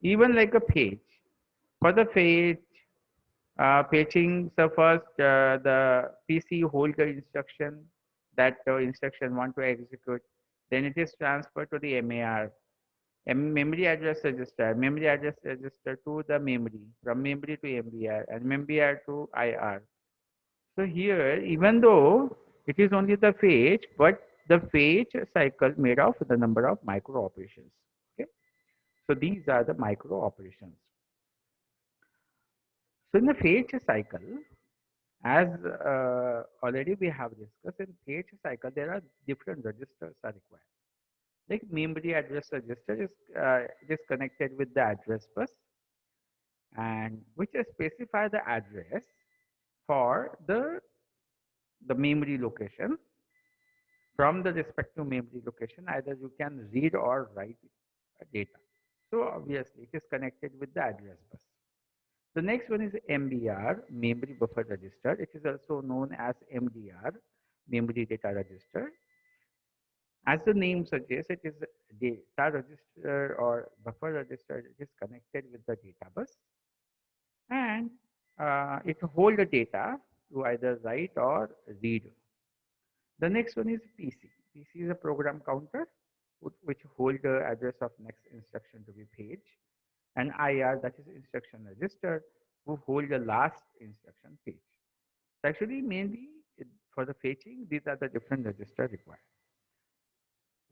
even like a page. For the page, fetching, so first the PC hold the instruction that the instruction want to execute. Then it is transferred to the MAR, memory address register to the memory, from memory to MBR, and MBR to IR. So here, even though it is only the fetch, but the fetch cycle made of the number of micro operations. Okay, so these are the micro operations. So in the fetch cycle, as already we have discussed, in fetch cycle there are different registers are required. Like memory address register is connected with the address bus, and which specify the address for the memory location. From the respective memory location, either you can read or write data. So obviously, it is connected with the address bus. The next one is MBR, Memory Buffer Register. It is also known as MDR, Memory Data Register. As the name suggests, it is data register or buffer register. It is connected with the data bus, and it holds the data to either write or read. The next one is PC. PC is a program counter which hold the address of next instruction to be page, and IR, that is instruction register, who hold the last instruction page. So actually, mainly for the fetching, these are the different registers required.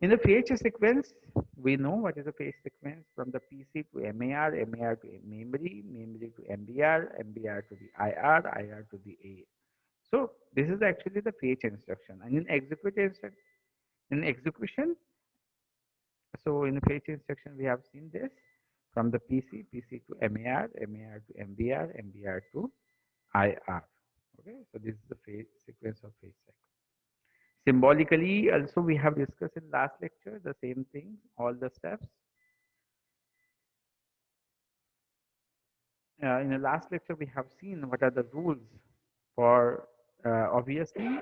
In the fetch sequence, we know what is the fetch sequence from the PC to MAR, MAR to memory, memory to MBR, MBR to the IR, IR to the A. So this is actually the fetch instruction. And in execution, so in the fetch instruction, we have seen this from the PC, PC to MAR, MAR to MBR, MBR to IR. Okay, so this is the fetch sequence of fetch cycle. Symbolically, also we have discussed in last lecture the same thing, all the steps. In the last lecture, we have seen what are the rules for, obviously,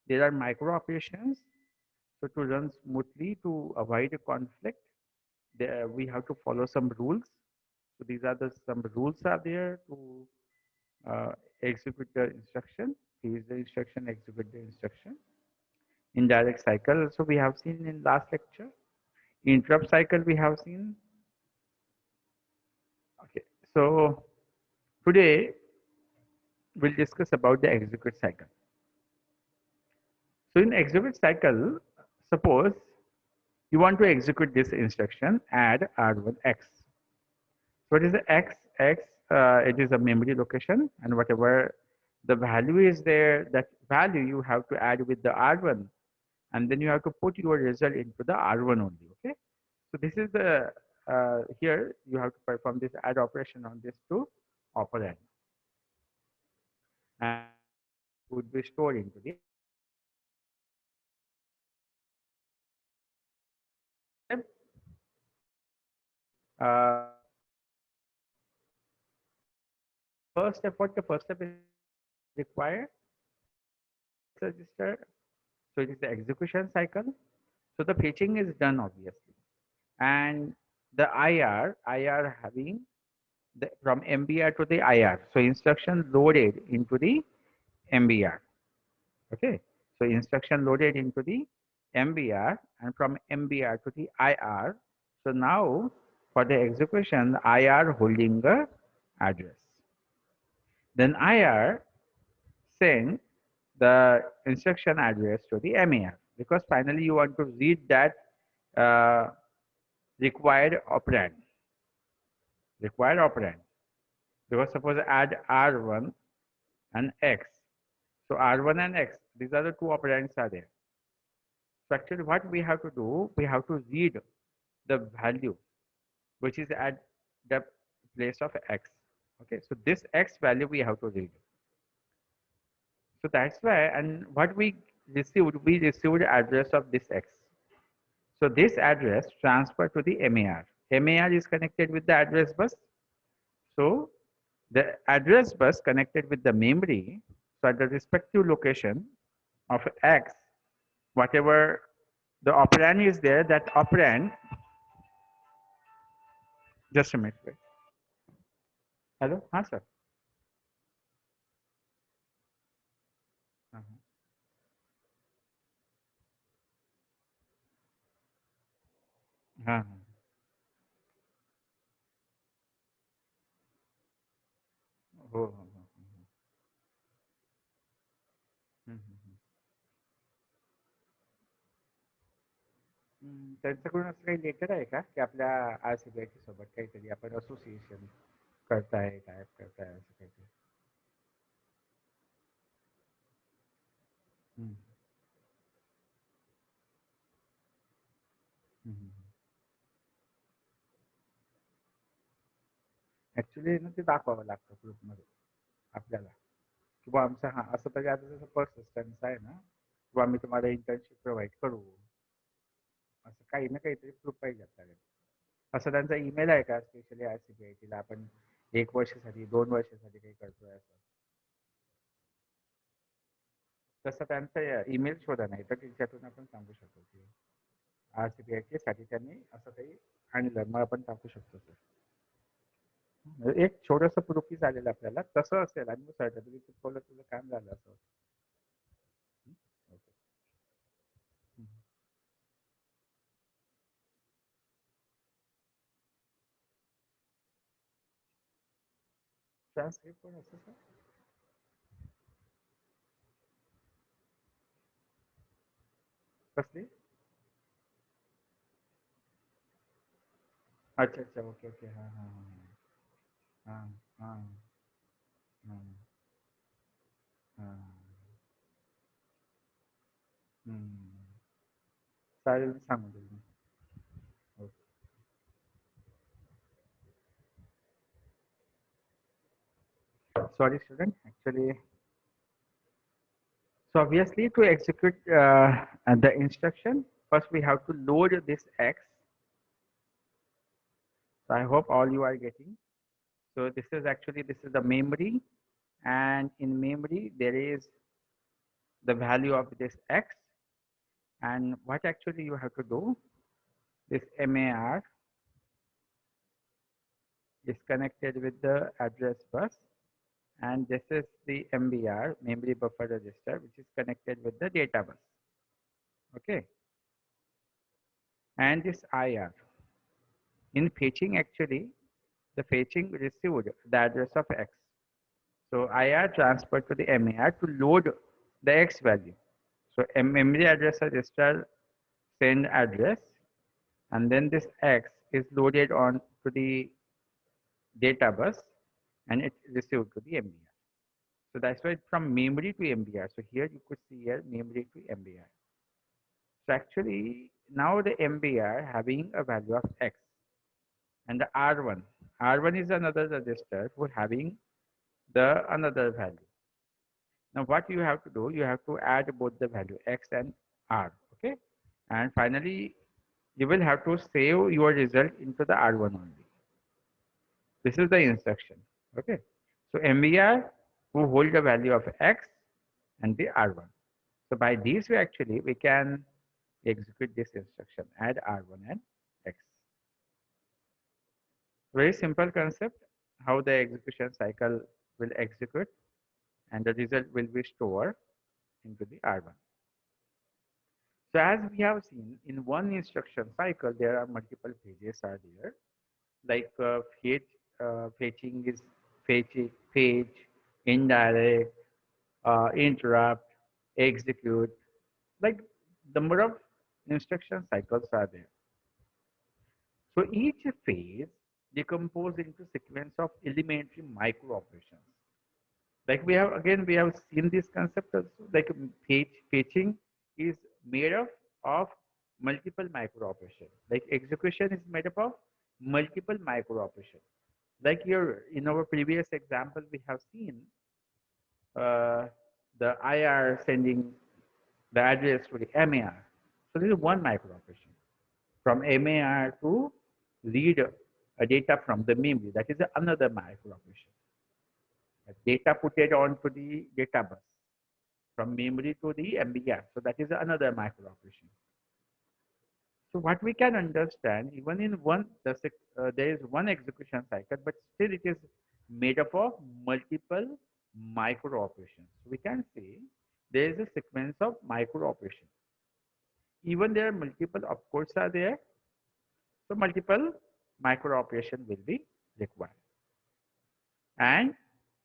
there are micro operations. So to run smoothly, to avoid a conflict, we have to follow some rules. So these are some rules are there to execute the instruction. Use the instruction, execute the instruction. Indirect cycle also we have seen in last lecture. Interrupt cycle we have seen. Okay, so today we'll discuss about the execute cycle. So in execute cycle, suppose you want to execute this instruction, add R1X. So what is the X? X, it is a memory location, and whatever the value is there, that value you have to add with the R1, and then you have to put your result into the R1 only. Okay. So this is the here you have to perform this add operation on this two operand, and would be stored into the step. Uh, First step, what the first step is required register. So it is the execution cycle. So the fetching is done obviously, and the IR having from MBR to the IR. So instruction loaded into the MBR. Okay. So instruction loaded into the MBR, and from MBR to the IR. So now for the execution, IR holding the address. Then IR send the instruction address to the MAR, because finally you want to read that uh, required operand. Required operand. Because suppose add R1 and X. So R1 and X, these are the two operands are there. So actually what we have to do, we have to read the value which is at the place of X. Okay, so this X value we have to read. So that's why, and what we received address of this X. So this address transferred to the MAR. MAR is connected with the address bus. So the address bus connected with the memory. So at the respective location of X, whatever the operand is there, that operand Just a minute. Wait. Hello. हाँ sir. हाँ हाँ हाँ हो हो हो त्यांच्याकडून असं काही लेटर आहे का की आपल्या RCBI सोबत काहीतरी आपण असोसिएशन करताय टायप करताय असं काहीतरी. हम्म, हम्म. ऍक्च्युली ना ते दाखवावं लागतं ग्रुपमध्ये आपल्याला किंवा आमचं हा असं तरी आता जसं पर्सिस्टन्स आहे ना किंवा आम्ही तुम्हाला इंटर्नशिप प्रोव्हाइड करू असं काही ना काहीतरी प्रूफ पाहिजे आपल्याला. असं त्यांचा ईमेल आहे का स्पेशली RCBI आपण 1 वर्षासाठी 2 वर्षासाठी काही करतोय असं. तसं त्यांचा ईमेल शोधा नाही तर त्याच्यातून आपण सांगू शकतो की RCBI साठी त्यांनी असं काही आणलं मग आपण टाकू शकतो सर. एक छोटंसं प्रूफ चालेल आपल्याला तसं असेल आणि सर्टिफिकेट चिपकवलं तुझं काम झालं असं. ओके. ट्रान्सक्रिप्ट पण असं सर. कसली. अच्छा अच्छा ओके ओके हां हां हां हां हां हां चालेल सांगू देईल मी. Okay. Sorry student, actually, so obviously to execute the instruction, first we have to load this X. So I hope all you are getting. So this is actually, this is the memory, and in memory there is the value of this X, and what actually you have to do, this MAR is connected with the address bus, and this is the MBR, memory buffer register, which is connected with the data bus. Okay, and this IR. In fetching, actually, the fetching received the address of X. So IR transferred to the MAR to load the X value. So memory address register send address, and then this X is loaded on to the data bus, and it received to the MBR. So that's why from memory to MBR. So here you could see here memory to MBR. So actually now the MBR having a value of X, and the R1. R1 is another register for having the another value. Now what you have to do, you have to add both the value X and R. Okay. And finally, you will have to save your result into the R1 only. This is the instruction. Okay. So MBR who hold the value of X and the R1. So by this way, actually, we can execute this instruction, add R1 and X. Very simple concept, how the execution cycle will execute and the result will be stored into the R1. So as we have seen in one instruction cycle, there are multiple phases are there. Like fetching is fetch, indirect, interrupt, execute. Like number of instruction cycles are there. So each phase decomposed into sequence of elementary micro operations. Like we have seen this concept also. Like fetching is made up of multiple micro operations. Like execution is made up of multiple micro operations. Like here in our previous example, we have seen uh, the IR sending the address to the MAR. So this is one micro operation. From MAR to read a data from the memory. That is another micro operation. Data put it onto the data bus from memory to the MBR. So that is another micro operation. So what we can understand, even in there is one execution cycle, but still it is made up of multiple micro operations. We can say there is a sequence of micro operations. Even there are multiple opcodes are there, so multiple micro operation will be required. And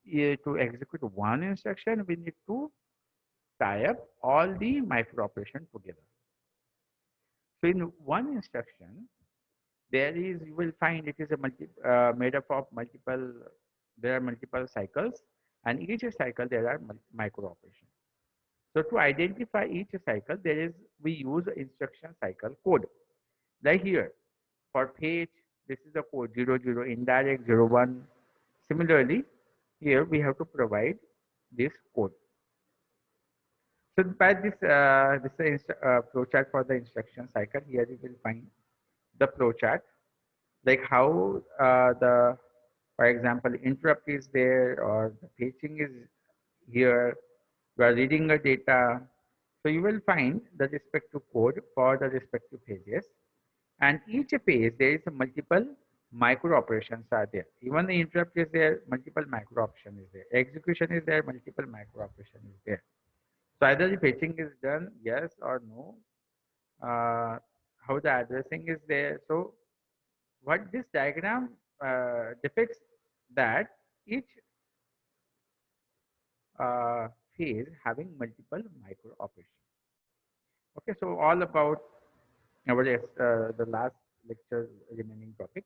to execute one instruction, we need to tie up all the micro operations together. So in one instruction, there is you will find it is a made up of multiple. There are multiple cycles, and each cycle there are micro operations. So to identify each cycle, there is we use instruction cycle code. Like here, for page, this is the code 00, indirect 01. Similarly, here we have to provide this code. So by this is flowchart for the instruction cycle. Here you will find the flowchart, like how for example, interrupt is there or the paging is here. You are reading the data. So you will find the respective code for the respective pages. And each page, there is a multiple micro operations are there. Even the interrupt is there, multiple micro operation is there. Execution is there, multiple micro operation is there. So either the fetching is done, yes or no. How the addressing is there. So what this diagram depicts that each phase having multiple micro operations. Okay, so all about our the last lecture remaining topic.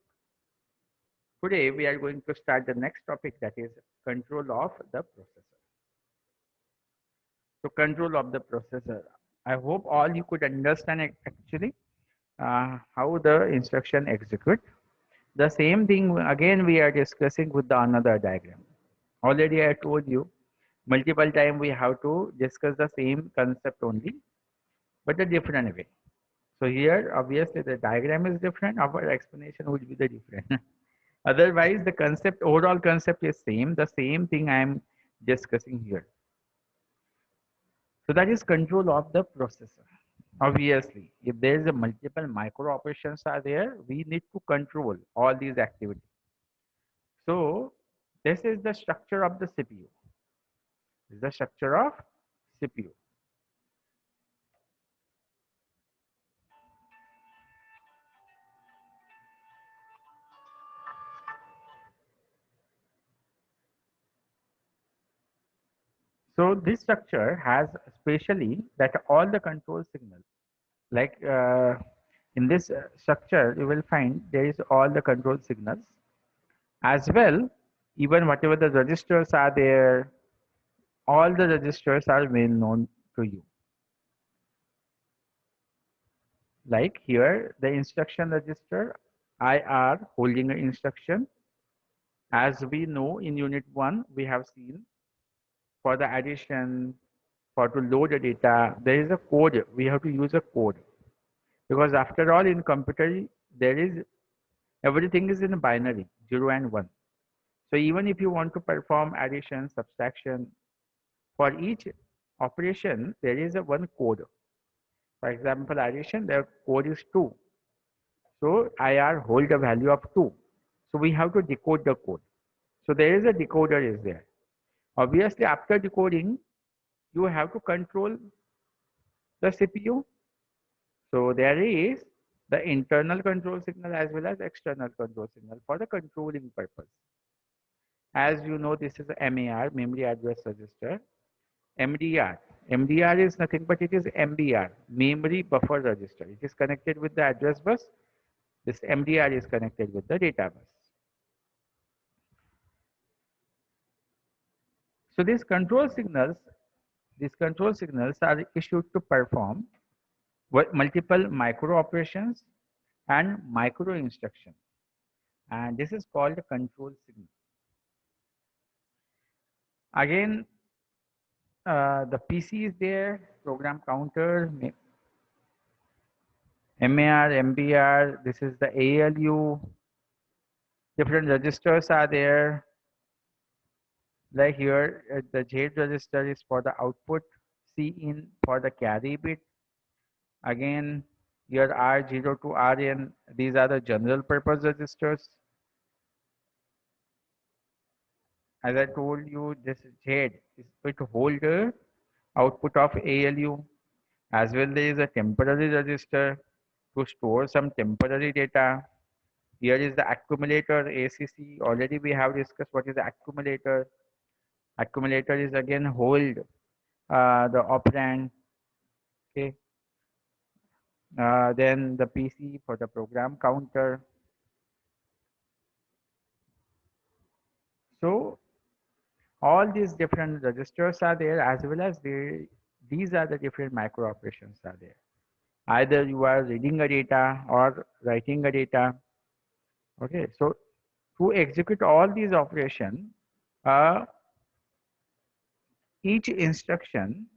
Today we are going to start the next topic, that is control of the processor. So control of the processor. I hope all you could understand actually how the instruction execute. The same thing again we are discussing with the another diagram. Already I told you multiple time we have to discuss the same concept only, but a different way. So here obviously the diagram is different, our explanation would be the different. Otherwise the concept, overall concept is same, the same thing I am discussing here. So that is control of the processor. Obviously, if there is a multiple micro operations are there, we need to control all these activities. So this is the structure of the CPU. This is the structure of CPU. So this structure has especially that all the control signals, like in this structure, you will find there is all the control signals as well. Even whatever the registers are there, all the registers are well known to you. Like here, the instruction register, IR holding an instruction. As we know in unit 1, we have seen for the addition, for to load the data, there is a code. We have to use a code. Because after all, in computer, there is everything is in binary, 0 and 1. So even if you want to perform addition, subtraction, for each operation, there is a one code. For example, addition, the code is 2. So IR hold a value of 2. So we have to decode the code. So there is a decoder is there. Obviously, after decoding, you have to control the CPU. So there is the internal control signal as well as external control signal for the controlling purpose. As you know, this is a MAR, memory address register. MDR. MDR is nothing but it is MBR, memory buffer register. It is connected with the address bus. This MDR is connected with the data bus. So these control signals are issued to perform multiple micro operations and micro instructions. And this is called a control signal. Again, the PC is there, program counter, MAR, MBR, this is the ALU, different registers are there. Like here, the J register is for the output, C in for the carry bit. Again, Here R0 to Rn, these are the general purpose registers. As I told you, this Z is going to hold the output of ALU. As well, there is a temporary register to store some temporary data. Here is the accumulator ACC. Already we have discussed what is the accumulator. Accumulator is again hold the operand. Okay. Then the PC for the program counter. So all these different registers are there, as well as these are the different micro operations are there. Either you are reading a data or writing a data. Okay, so to execute all these operations, uh, each instruction,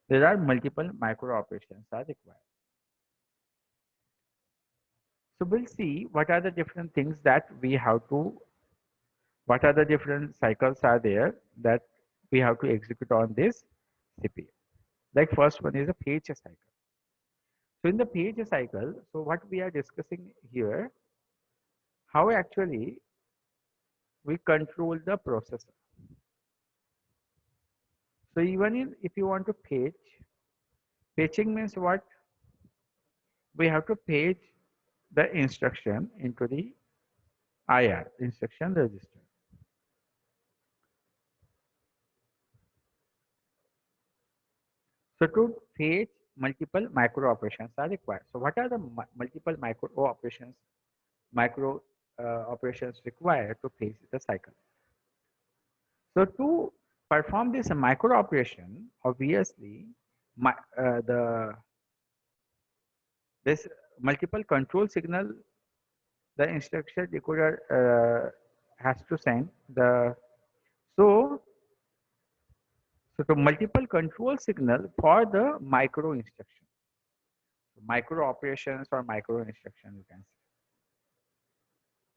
there are multiple micro operations are required. So we'll see what are the different things that we have to, what are the different cycles are there that we have to execute on this CPU. Like first one is a page cycle. So in the page cycle, so what we are discussing here, how actually we control the processor. So even if you want to page, paging means what? We have to page the instruction into the IR, instruction register. So to page, multiple micro operations are required. So what are the multiple micro operations, micro operations required to page the cycle? So to perform this micro operation, obviously, the this multiple control signal, the instruction decoder has to send the so so to multiple control signal for the micro instruction, micro operations or micro instruction you can say.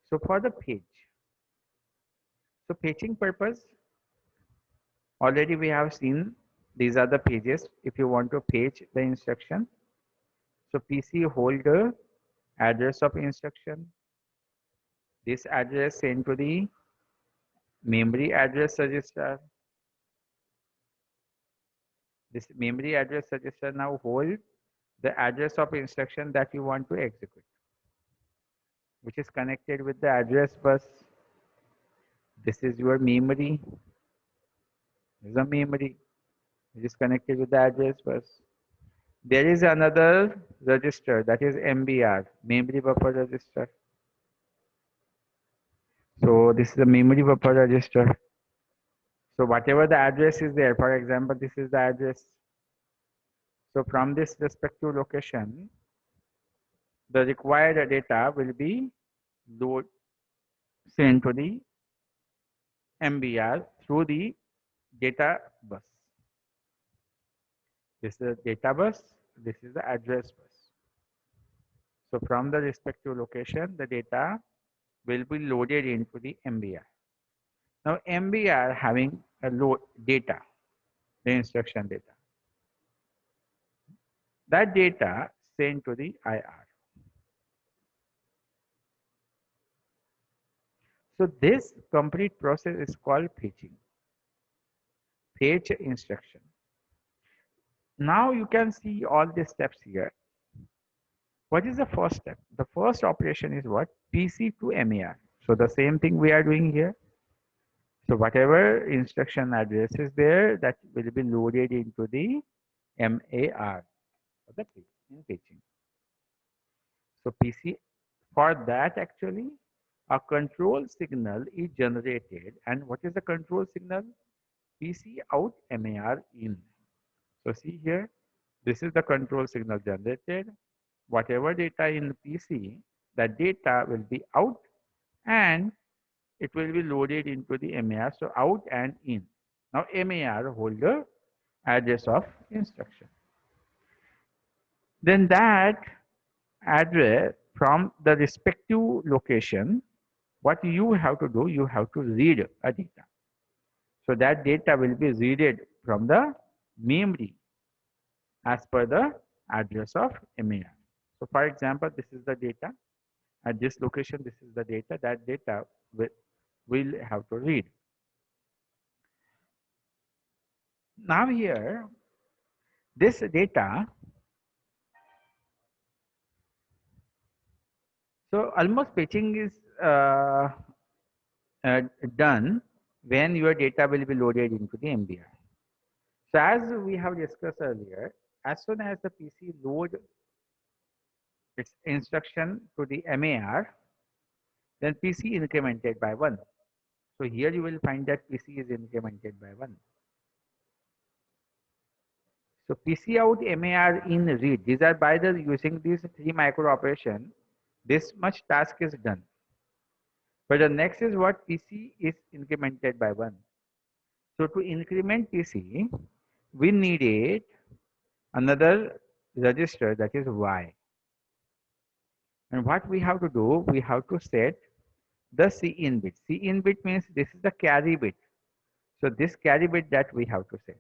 So for the page, so paging purpose, already we have seen these are the pages. If you want to page the instruction, so PC hold the address of instruction. This address sent to the memory address register. This memory address register now hold the address of instruction that you want to execute, which is connected with the address bus. This is your memory. This is a memory which is connected with the address bus. There is another register that is MBR, memory buffer register. So this is the memory buffer register. So whatever the address is there, for example, this is the address. So from this respective location, the required data will be load sent to the MBR through the data bus. This is the data bus, this is the address bus. So from the respective location, the data will be loaded into the MBR. Now MBR having a load data, the instruction data. That data sent to the IR. So this complete process is called paging. Page instruction. Now you can see all the steps here. What is the first step? The first operation is what? PC to MAR. So the same thing we are doing here. So whatever instruction address is there, that will be loaded into the MAR for the paging. So PC, for that actually, a control signal is generated. And what is the control signal? PC out, MAR in. So see here, this is the control signal generated. Whatever data in PC, that data will be out and it will be loaded into the MAR. So out and in. Now MAR hold the address of instruction. Then that address from the respective location, what you have to do, you have to read a data. So that data will be read from the memory as per the address of MAR. So for example, this is the data. At this location, this is the data. That data will have to read. Now here, this data, so almost fetching is done when your data will be loaded into the MBR. So as we have discussed earlier, as soon as the PC load its instruction to the MAR, then PC incremented by 1. So here you will find that PC is incremented by 1. So PC out, MAR in, read. These are by the using these 3 micro operation. This much task is done. But the next is what PC is incremented by 1. So to increment PC, we needed another register, that is Y. And what we have to do, we have to set the Cin bit. Cin bit means this is the carry bit. So this carry bit that we have to set.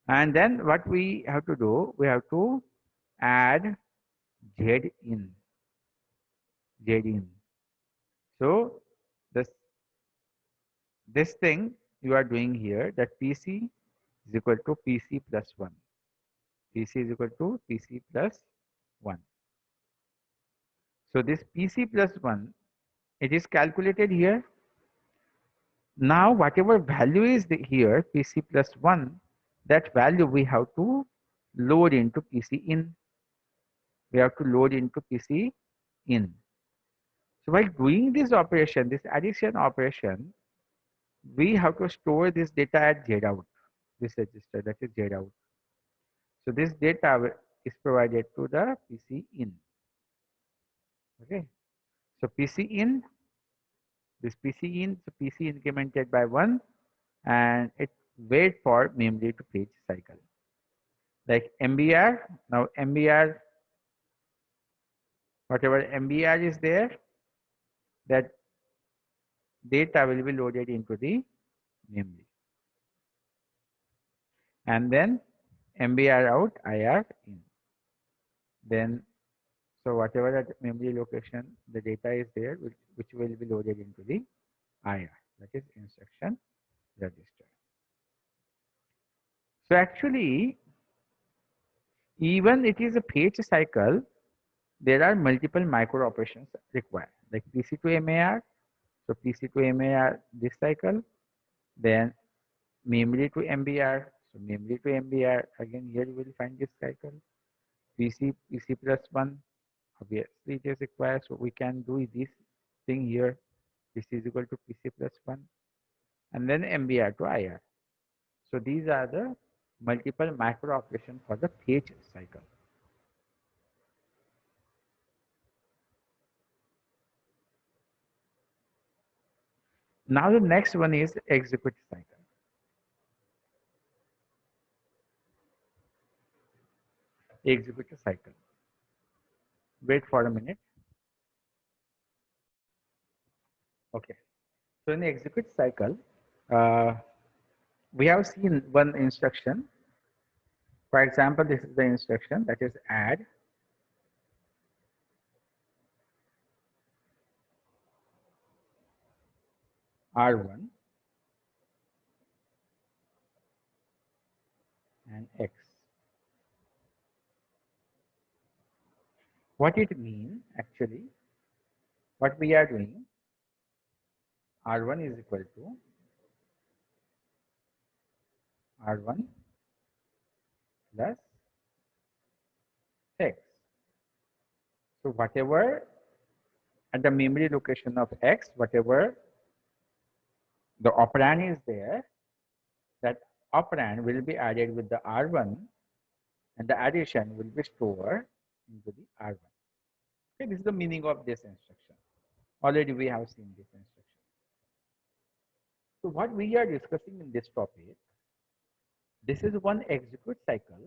And then what we have to do, we have to add Z in. Z in. So this thing you are doing here, that PC is equal to PC plus 1. PC is equal to PC plus 1. So this PC plus 1, it is calculated here. Now whatever value is here, PC plus 1, that value we have to load into PC in. We have to load into PC in. So while doing this operation, this addition operation, we have to store this data at Z out, this register, that is Z out. So this data is provided to the PC in. Okay. So PC in, this PC in, so PC incremented by 1, and it wait for memory to fetch cycle. Like MBR, now MBR, whatever MBR is there, that data will be loaded into the memory. And then MBR out, IR in. Then, so whatever that memory location, the data is there, which will be loaded into the IR, that is instruction register. So actually, even it is a fetch cycle, there are multiple micro operations required, like PC to MAR. So PC to MAR this cycle, then memory to MBR. So memory to MBR, again here you will find this cycle. PC plus 1, obviously it is required, so we can do this thing here. This is equal to PC plus 1, and then MBR to IR. So these are the multiple micro operations for the fetch cycle. Now the next one is execute cycle. Execute cycle. Wait for a minute. Okay. So in the execute cycle, we have seen one instruction. For example, this is the instruction, that is add R1 and X. What it means actually, what we are doing, R1 is equal to R1 plus X. So whatever at the memory location of X, whatever the operand is there, that operand will be added with the R1, and the addition will be stored into the R1. Okay, this is the meaning of this instruction. Already we have seen this instruction. So what we are discussing in this topic, this is one execute cycle,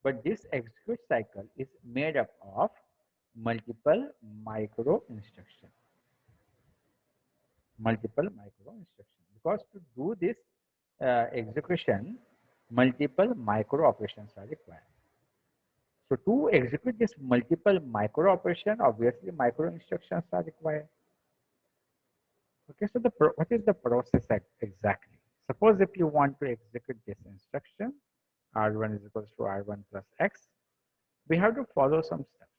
but this execute cycle is made up of multiple micro instructions. Because to do this execution, multiple micro operations are required. So to execute this multiple micro operation, obviously micro instructions are required. Okay, so what is the process exactly? Suppose if you want to execute this instruction, R1 is equals to R1 plus X, we have to follow some steps.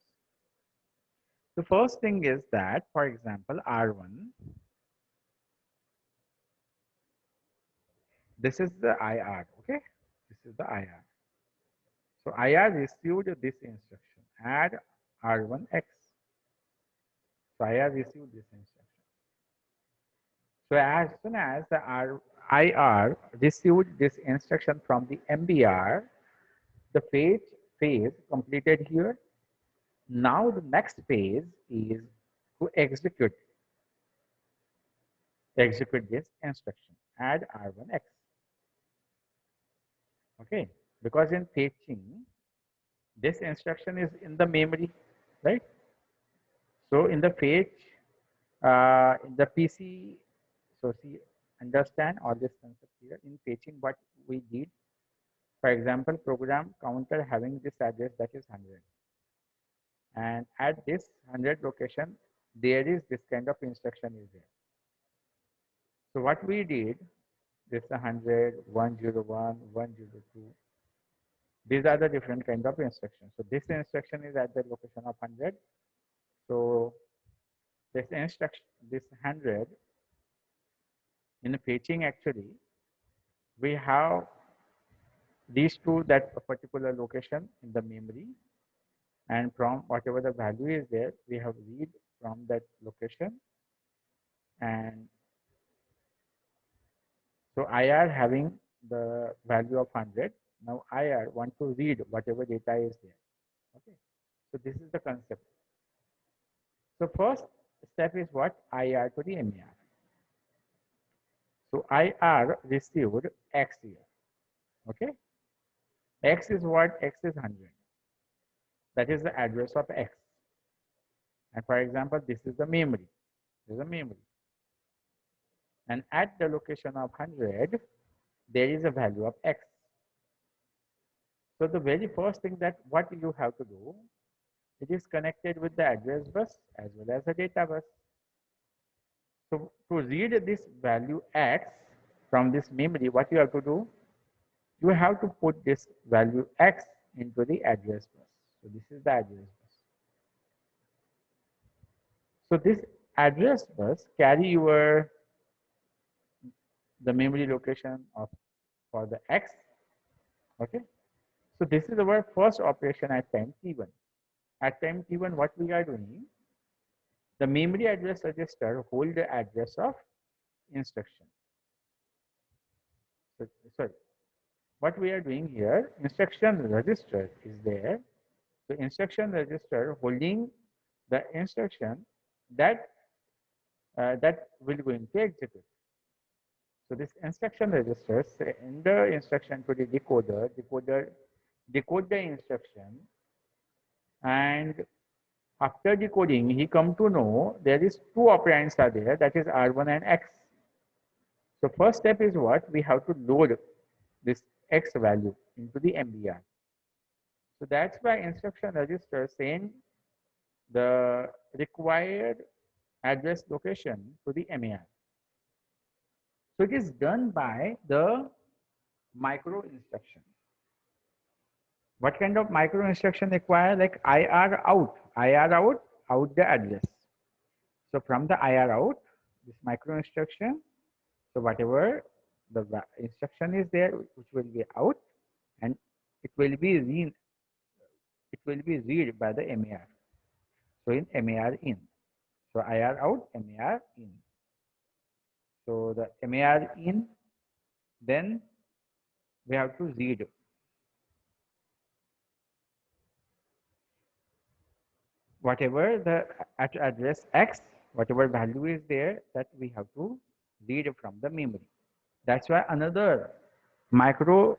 The first thing is that, for example, R1, this is the IR, okay? This is the IR. So IR received this instruction, add R1X. So IR received this instruction. So as soon as the IR received this instruction from the MBR, the phase completed here. Now the next phase is to execute this instruction, add R1X. Okay, because in fetching, this instruction is in the memory, right? So in the fetch, in the PC, so see, understand all this concept here. In fetching, what we did, for example, program counter having this address that is 100. And at this 100 location, there is this kind of instruction is there. So what we did, this 100, 101, 102. These are the different kind of instructions. So this instruction is at the location of 100. So this instruction, this 100, in fetching actually, we have these two that particular location in the memory, and from whatever the value is there, we have read from that location. And so IR having the value of 100. Now IR want to read whatever data is there. Okay. So this is the concept. So first step is what? IR to the MER. So IR received X here. Okay. X is what? X is 100. That is the address of X. And for example, this is the memory. This is a memory. And at the location of 100, there is a value of X. So the very first thing that what you have to do, it is connected with the address bus as well as the data bus. So to read this value X from this memory, what you have to do, you have to put this value X into the address bus. So this is the address bus. So this address bus carry the memory location of for the X. Okay. So this is our first operation at time T1. At time T1, what we are doing, the memory address register hold the address of instruction. So, sorry, what we are doing here, instruction register is there. So instruction register holding the instruction that that will going to execute. So this instruction register send the instruction to the decoder. Decoder decode the instruction, and after decoding, he come to know there is two operands are there, that is R1 and X. So first step is what? We have to load this X value into the MBR. So that's why instruction register send the required address location to the MER. So it is done by the micro instruction. What kind of micro instruction require? Like IR out, out the address. So from the IR out, this micro instruction, so whatever the instruction is there, which will be out, and it will be read by the MER. So in MER in. So IR out, MER in. So the MER in, then we have to read whatever the address X, whatever value is there, that we have to read from the memory. That's why another micro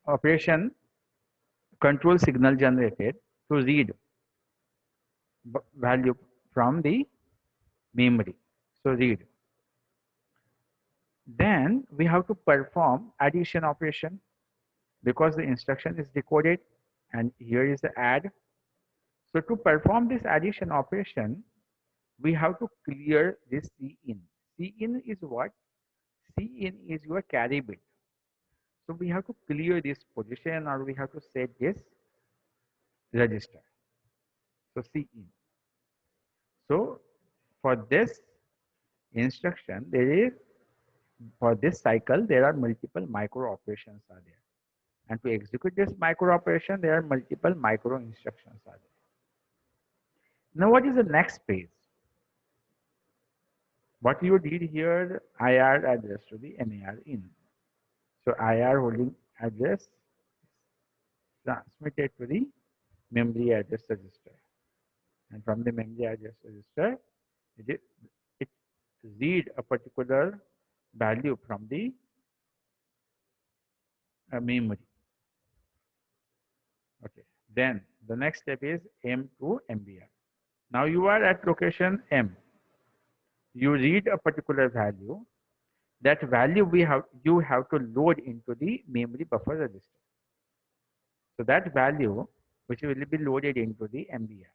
operation control signal generated to read value from the memory. So read. Then we have to perform addition operation because the instruction is decoded. and here is the add. So to perform this addition operation, we have to clear this C in. C in is what? C in is your carry bit. So we have to clear this position, or we have to set this register. So C in. So for this instruction, there is, for this cycle, there are multiple micro operations are there. And to execute this micro operation, there are multiple micro instructions are there. Now what is the next phase? What you did here, IR address to the MAR in. So IR holding address transmitted to the memory address register. And from the memory address register, it, it read a particular value from the memory. Okay. Then the next step is M to MBR. Now you are at location M. You read a particular value. That value you have to load into the memory buffer register. So that value which will be loaded into the MBR.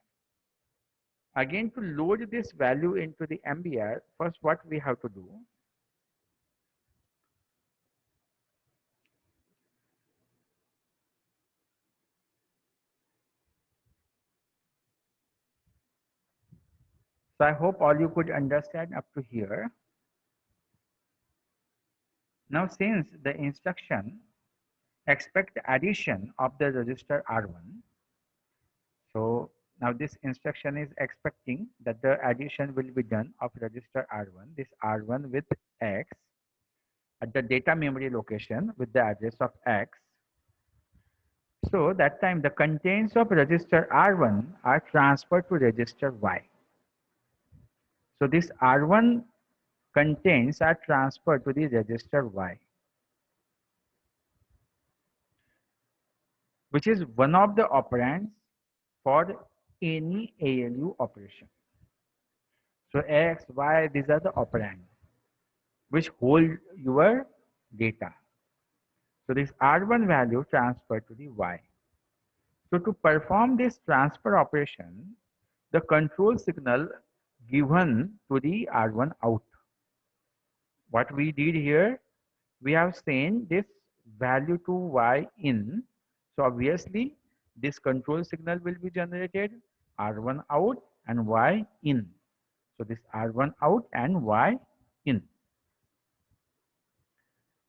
Again, to load this value into the MBR, first what we have to do, so I hope all you could understand up to here. Now since the instruction expect addition of the register R1, so now this instruction is expecting that the addition will be done of register R1, this R1 with X at the data memory location with the address of X. So that time the contents of register R1 are transferred to register Y. So this R1 contents are transferred to the register Y, which is one of the operands for any ALU operation. So X, Y, these are the operands which hold your data. So this R1 value transferred to the Y. So to perform this transfer operation, the control signal given to the R1 out. What we did here, we have sent this value to Y in. So obviously, this control signal will be generated R1 out and Y in. So this R1 out and Y in.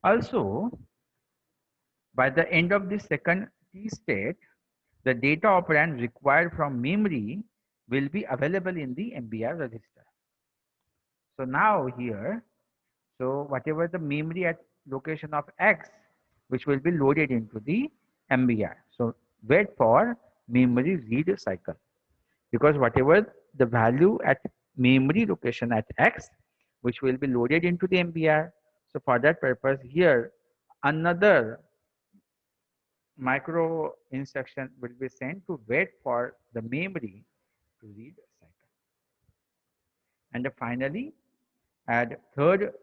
Also, by the end of the second T state, the data operand required from memory will be available in the MBR register. So now here, so whatever the memory at location of X, which will be loaded into the MBR. So wait for memory read cycle, because whatever the value at memory location at X, which will be loaded into the MBR. So for that purpose here, another micro instruction will be sent to wait for the memory to read cycle. And finally, at third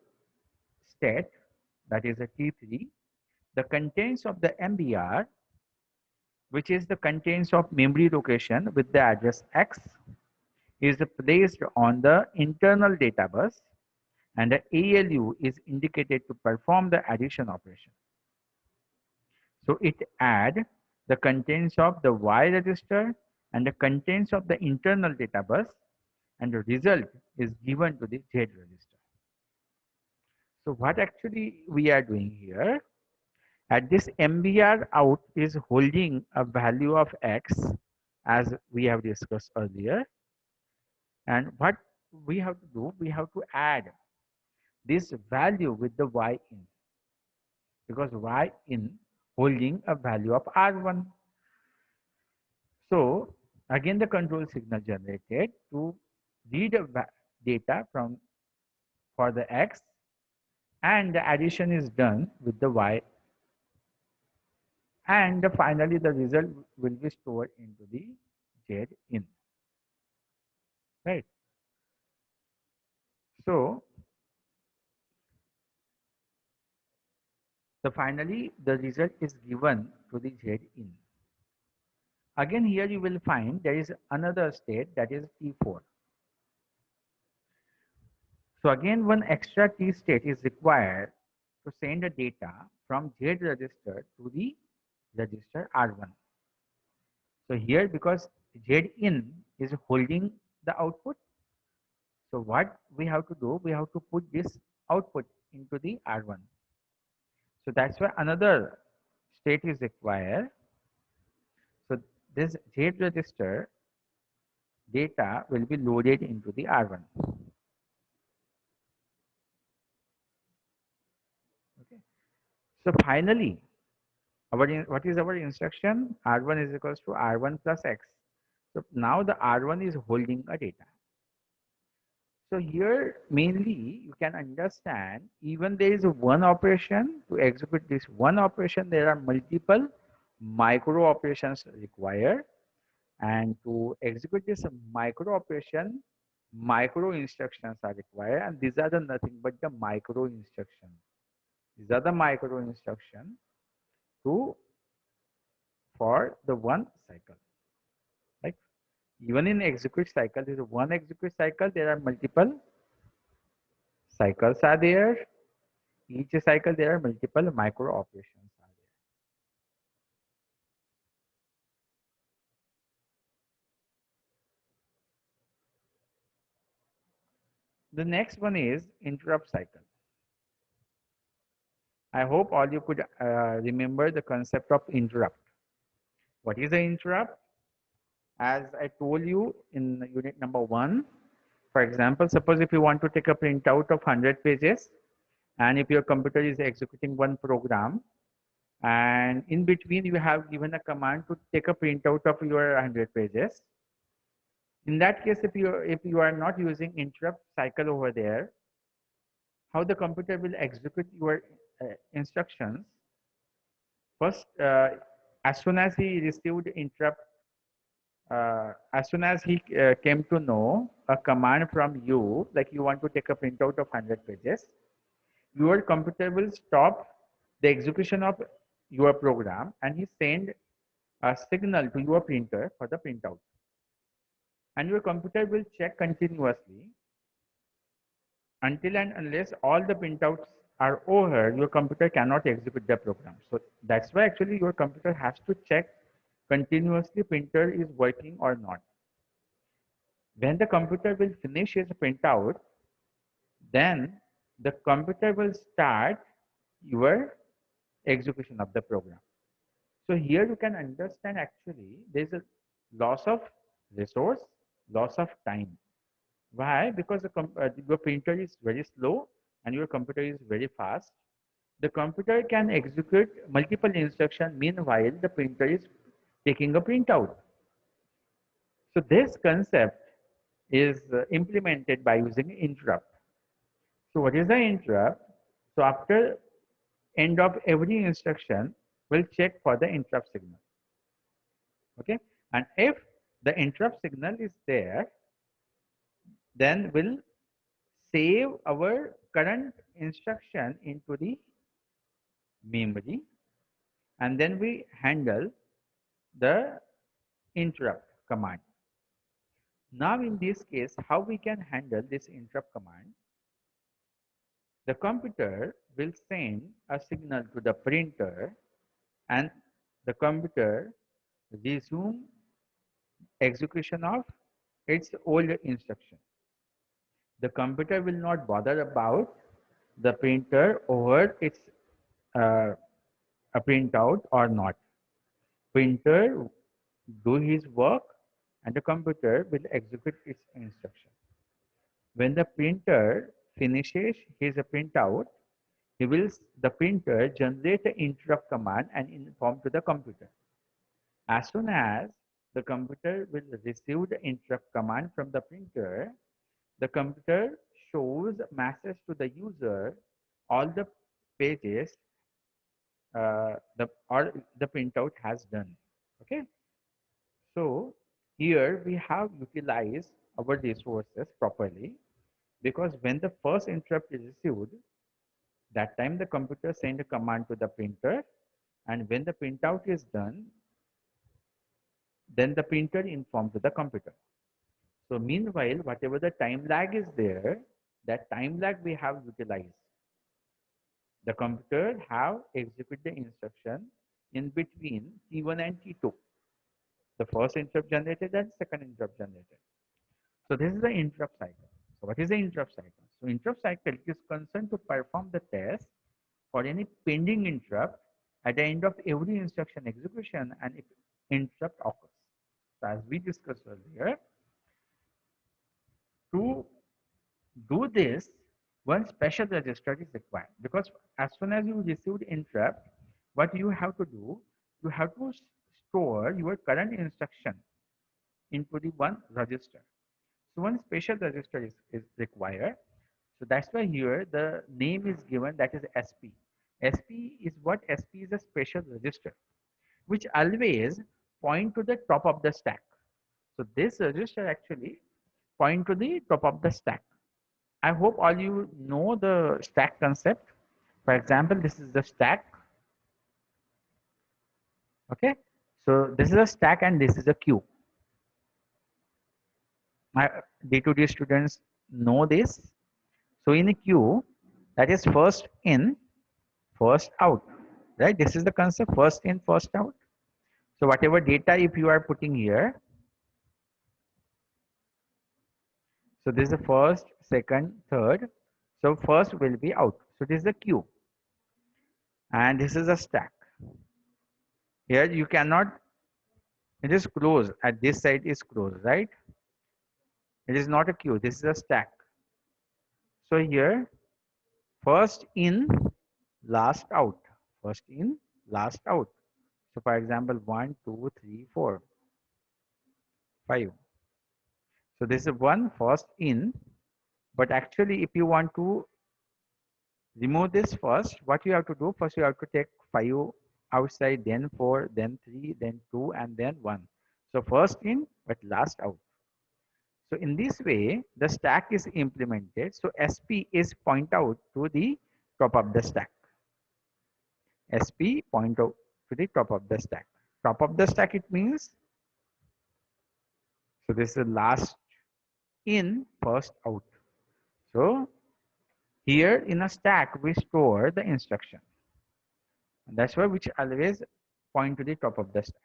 state, that is a T3, the contents of the MBR, which is the contents of memory location with the address X, is placed on the internal data bus, and the ALU is indicated to perform the addition operation. So it add the contents of the Y register and the contents of the internal data bus, and the result is given to the Z register. So what actually we are doing here, at this MBR out is holding a value of X as we have discussed earlier. And what we have to do, we have to add this value with the Y in, because Y in holding a value of R1. So again the control signal generated to read data from for the X, and the addition is done with the Y, and finally the result will be stored into the Z in, right? So finally the result is given to the Z in. Again, here you will find there is another state, that is T4. So again, one extra T state is required to send the data from Z register to the register R1. So here, because Z in is holding the output, so what we have to do, we have to put this output into the R1. So that's why another state is required. So this Z register data will be loaded into the R1. Okay. So finally, what is our instruction? R1 is equals to R1 plus X. So now the R1 is holding a data. So here mainly you can understand, even there is one operation, to execute this one operation there are multiple micro operations required, and to execute this micro operation micro instructions are required, and these are the nothing but the micro instructions. These are the micro instructions to for the one cycle. Like even in execute cycle, there is one execute cycle, there are multiple cycles are there. Each cycle there are multiple micro operations are there. The next one is interrupt cycle. I hope all you could remember the concept of interrupt. What is the interrupt? As I told you in unit number 1, for example, suppose if you want to take a printout of 100 pages, and if your computer is executing one program, and in between you have given a command to take a printout of your 100 pages. In that case, if you are not using interrupt cycle over there, how the computer will execute your instructions? First, as soon as he received interrupt, as soon as he came to know a command from you, like you want to take a printout of 100 pages, your computer will stop the execution of your program, and he send a signal to your printer for the printout. And your computer will check continuously until and unless all the printouts are over, your computer cannot execute the program. So that's why actually your computer has to check continuously printer is working or not. When the computer will finish its printout, then the computer will start your execution of the program. So here you can understand actually there's a loss of resource, loss of time. Why? Because your printer is very slow and your computer is very fast. The computer can execute multiple instructions meanwhile the printer is taking a printout. So this concept is implemented by using interrupt. So what is the interrupt? So after end of every instruction, we'll check for the interrupt signal. Okay, and if the interrupt signal is there, then we'll save our current instruction into the memory, and then we handle the interrupt command. Now in this case, how we can handle this interrupt command? The computer will send a signal to the printer, and the computer resume execution of its old instruction. The computer will not bother about the printer over its uh, a printout or not. Printer do his work, and the computer will execute its instruction. When the printer finishes his printout, the printer generate the interrupt command and inform to the computer. As soon as the computer will receive the interrupt command from the printer, the computer shows message to the user all the pages the printout has done. Okay, so here we have utilized our resources properly, because when the first interrupt is received, that time the computer send a command to the printer, and when the printout is done, then the printer informs the computer. So meanwhile, whatever the time lag is there, that time lag we have utilized. The computer have execute the instruction in between T1 and T2. The first interrupt generated and second interrupt generated. So this is the interrupt cycle. So what is the interrupt cycle? So interrupt cycle is concerned to perform the test for any pending interrupt at the end of every instruction execution and if interrupt occurs. So as we discussed earlier, to do this, one special register is required because as soon as you receive the interrupt, what you have to do, you have to store your current instruction into the one register. So one special register is required. So that's why here the name is given, that is SP. SP is what? SP is a special register which always point to the top of the stack. So this register actually point to the top of the stack. I hope all you know the stack concept. For example, this is the stack. Okay. So this is a stack and this is a queue. My D2D students know this. So in a queue, that is first in, first out, right? This is the concept, first in, first out. So whatever data if you are putting here, so this is the first, second, third. So first will be out. So this is the queue. And this is a stack. Here you cannot, it is closed. At this side is closed, right? It is not a queue. This is a stack. So here, first in, last out. First in, last out. So for example, 1, 2, 3, 4, 5. So this is one first in. But actually, if you want to remove this first, what you have to do, first you have to take 5 outside, then 4, then 3, then 2, and then 1. So first in, but last out. So in this way, the stack is implemented. So SP is point out to the top of the stack. SP point out to the top of the stack. Top of the stack, it means, so this is last in, first out. So here in a stack, we store the instruction. And that's why which always point to the top of the stack.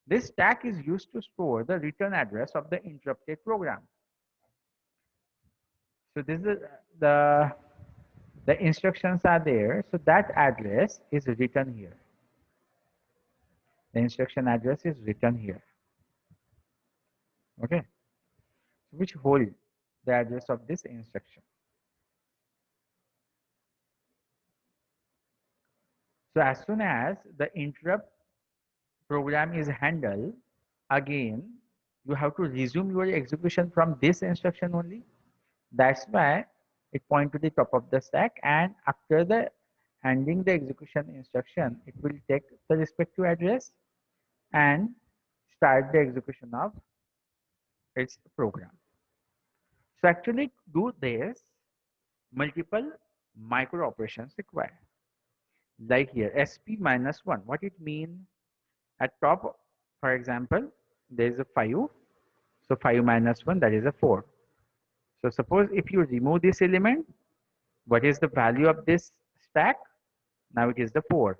This stack is used to store the return address of the interrupted program. So this is the instructions are there. So that address is written here. The instruction address is written here. Okay. Which hold the address of this instruction. So as soon as the interrupt program is handled, again, you have to resume your execution from this instruction only. That's why it points to the top of the stack, and after the handing the execution instruction, it will take the respective address and start the execution of its program. So actually to do this, multiple micro operations required. Like here, SP minus 1. What it mean? At top, for example, there is a 5. So 5 minus 1, that is a 4. So suppose if you remove this element, what is the value of this stack? Now it is the 4.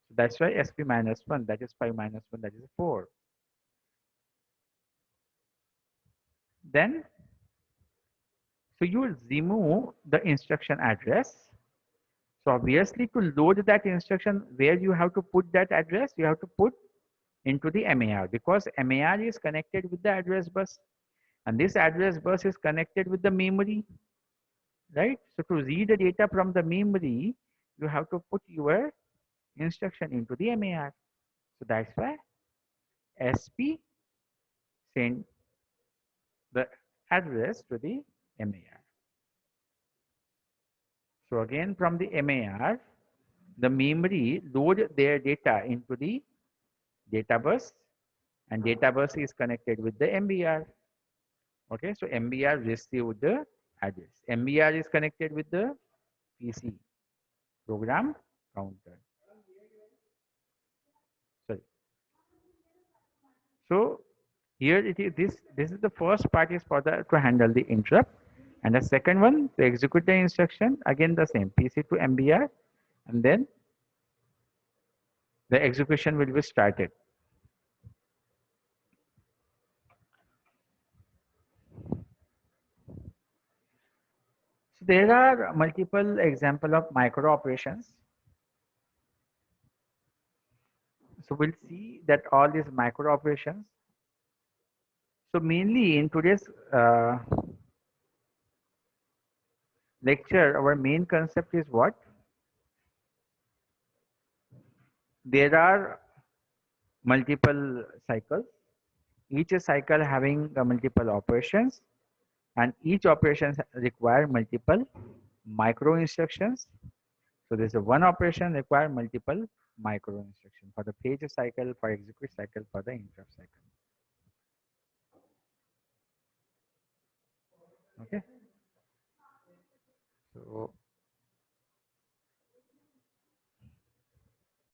So that's why SP minus 1, that is 5 minus 1, that is 4. Then, so you will remove the instruction address. So obviously to load that instruction, where you have to put that address, you have to put into the MAR, because MAR is connected with the address bus. And this address bus is connected with the memory, right? So to read the data from the memory, you have to put your instruction into the MAR. So that's why SP send the address to the MAR. So again from the MAR, the memory load their data into the data bus, and data bus is connected with the MBR. Okay, so MBR received the address. MBR is connected with the PC, program counter. Sorry. So here it is, this is the first part is for the to handle the interrupt, and the second one to execute the instruction, again the same PC to MBR, and then the execution will be started. So there are multiple example of micro operations. So we'll see that all these micro operations. So mainly in today's lecture, our main concept is what? There are multiple cycles, each cycle having multiple operations, and each operation require multiple micro instructions. So there's a one operation require multiple micro instructions for the page cycle, for execute cycle, for the interrupt cycle. Okay. So